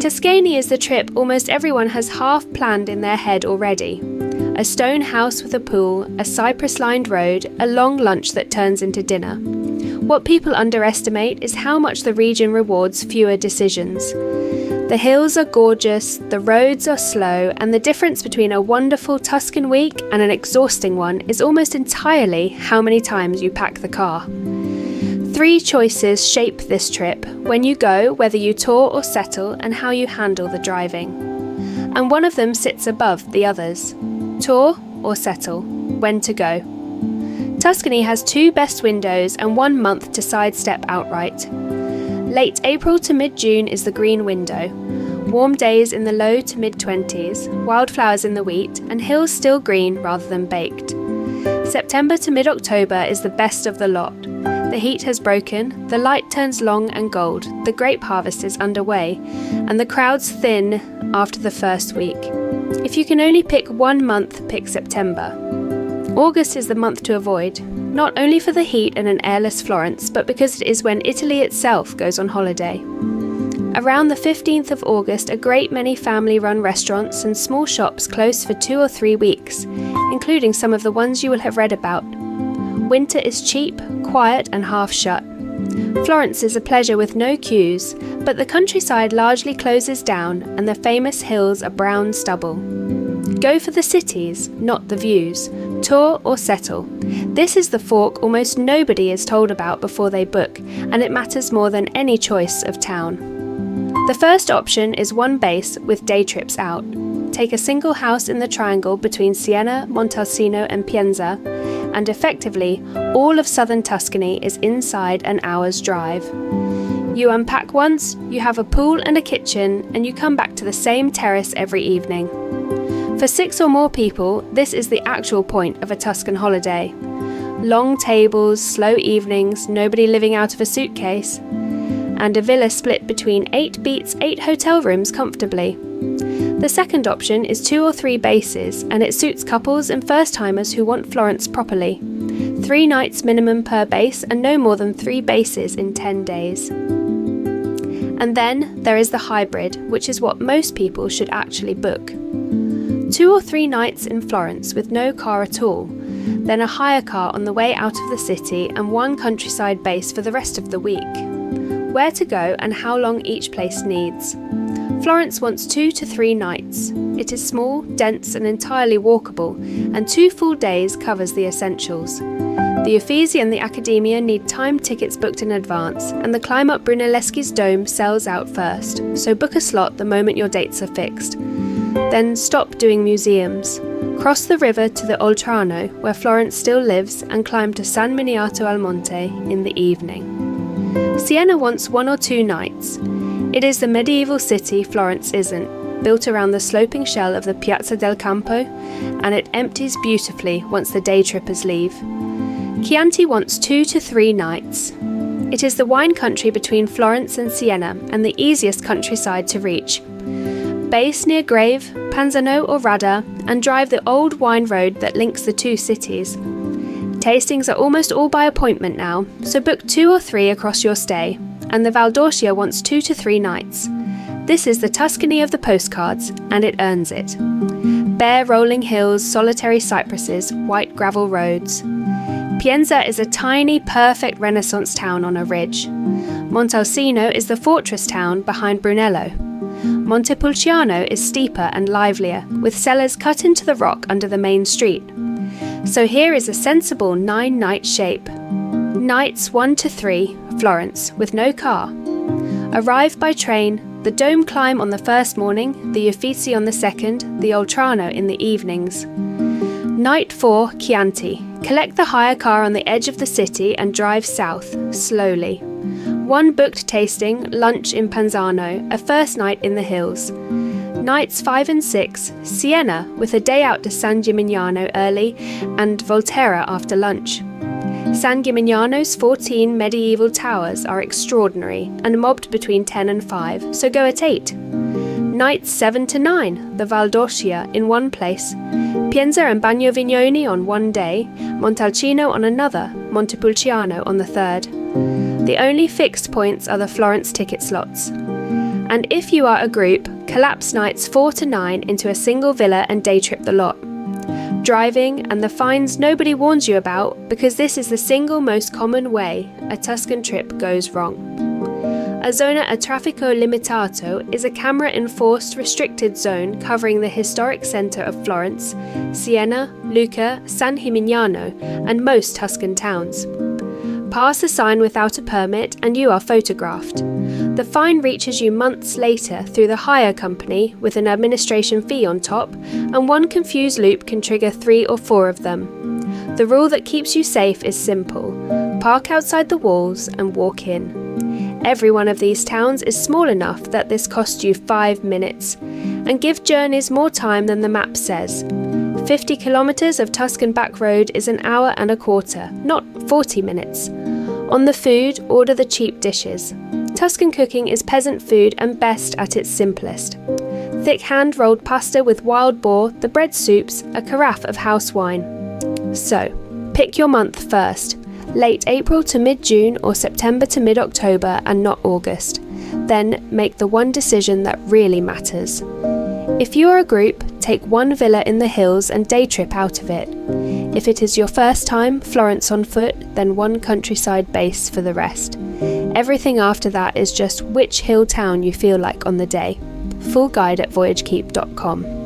Tuscany is the trip almost everyone has half planned in their head already. A stone house with a pool, a cypress-lined road, a long lunch that turns into dinner. What people underestimate is how much the region rewards fewer decisions. The hills are gorgeous, the roads are slow, and the difference between a wonderful Tuscan week and an exhausting one is almost entirely how many times you pack the car. 3 choices shape this trip: when you go, whether you tour or settle, and how you handle the driving. And one of them sits above the others. Tour or settle, when to go. Tuscany has 2 best windows and 1 month to sidestep outright. Late April to mid-June is the green window. Warm days in the low to mid-20s, wildflowers in the wheat, and hills still green rather than baked. September to mid-October is the best of the lot. The heat has broken, the light turns long and gold, the grape harvest is underway, and the crowds thin after the first week. If you can only pick 1 month, pick September. August is the month to avoid, not only for the heat and an airless Florence, but because it is when Italy itself goes on holiday. Around the 15th of August, a great many family-run restaurants and small shops close for 2 or 3 weeks, including some of the ones you will have read about. Winter is cheap, quiet and half shut. Florence is a pleasure with no queues, but the countryside largely closes down and the famous hills are brown stubble. Go for the cities, not the views. Tour or settle. This is the fork almost nobody is told about before they book, and it matters more than any choice of town. The first option is one base with day trips out. Take a single house in the triangle between Siena, Montalcino and Pienza, and effectively, all of southern Tuscany is inside an hour's drive. You unpack once, you have a pool and a kitchen, and you come back to the same terrace every evening. For 6 or more people, this is the actual point of a Tuscan holiday. Long tables, slow evenings, nobody living out of a suitcase, and a villa split between 8 beats 8 hotel rooms comfortably. The second option is 2 or 3 bases, and it suits couples and first-timers who want Florence properly. 3 nights minimum per base and no more than 3 bases in 10 days. And then there is the hybrid, which is what most people should actually book. 2 or 3 nights in Florence with no car at all, then a hire car on the way out of the city and 1 countryside base for the rest of the week. Where to go and how long each place needs. Florence wants 2 to 3 nights. It is small, dense and entirely walkable, and 2 full days covers the essentials. The Uffizi and the Accademia need timed tickets booked in advance, and the climb up Brunelleschi's dome sells out first, so book a slot the moment your dates are fixed. Then stop doing museums. Cross the river to the Oltrarno, where Florence still lives, and climb to San Miniato al Monte in the evening. Siena wants 1 or 2 nights. It is the medieval city Florence isn't, built around the sloping shell of the Piazza del Campo, and it empties beautifully once the day trippers leave. Chianti wants 2 to 3 nights. It is the wine country between Florence and Siena, and the easiest countryside to reach. Base near Grave, Panzano or Radda, and drive the old wine road that links the 2 cities. Tastings are almost all by appointment now, so book 2 or 3 across your stay, and the Valdorcia wants 2 to 3 nights. This is the Tuscany of the postcards, and it earns it. Bare rolling hills, solitary cypresses, white gravel roads. Pienza is a tiny, perfect Renaissance town on a ridge. Montalcino is the fortress town behind Brunello. Montepulciano is steeper and livelier, with cellars cut into the rock under the main street. So here is a sensible 9-night shape. Nights 1 to 3, Florence, with no car. Arrive by train, the dome climb on the first morning, the Uffizi on the second, the Oltrarno in the evenings. Night 4, Chianti. Collect the hire car on the edge of the city and drive south, slowly. 1 booked tasting, lunch in Panzano, a first night in the hills. Nights 5 and 6, Siena, with a day out to San Gimignano early and Volterra after lunch. San Gimignano's 14 medieval towers are extraordinary and mobbed between 10 and 5, so go at 8. Nights 7 to 9, the Valdorcia in 1 place, Pienza and Bagno Vignoni on 1 day, Montalcino on another, Montepulciano on the 3rd. The only fixed points are the Florence ticket slots. And if you are a group, collapse nights 4 to 9 into a single villa and day trip the lot. Driving and the fines nobody warns you about, because this is the single most common way a Tuscan trip goes wrong. A zona a traffico limitato is a camera-enforced restricted zone covering the historic centre of Florence, Siena, Lucca, San Gimignano, and most Tuscan towns. Pass a sign without a permit and you are photographed. The fine reaches you months later through the hire company with an administration fee on top, and one confused loop can trigger 3 or 4 of them. The rule that keeps you safe is simple: park outside the walls and walk in. Every one of these towns is small enough that this costs you 5 minutes, and give journeys more time than the map says. 50 kilometres of Tuscan back road is an hour and a quarter, not 40 minutes. On the food, order the cheap dishes. Tuscan cooking is peasant food and best at its simplest. Thick hand-rolled pasta with wild boar, the bread soups, a carafe of house wine. So, pick your month first. Late April to mid-June or September to mid-October and not August. Then make the one decision that really matters. If you are a group, take one villa in the hills and day trip out of it. If it is your first time, Florence on foot, then one countryside base for the rest. Everything after that is just which hill town you feel like on the day. Full guide at voyagekeep.com.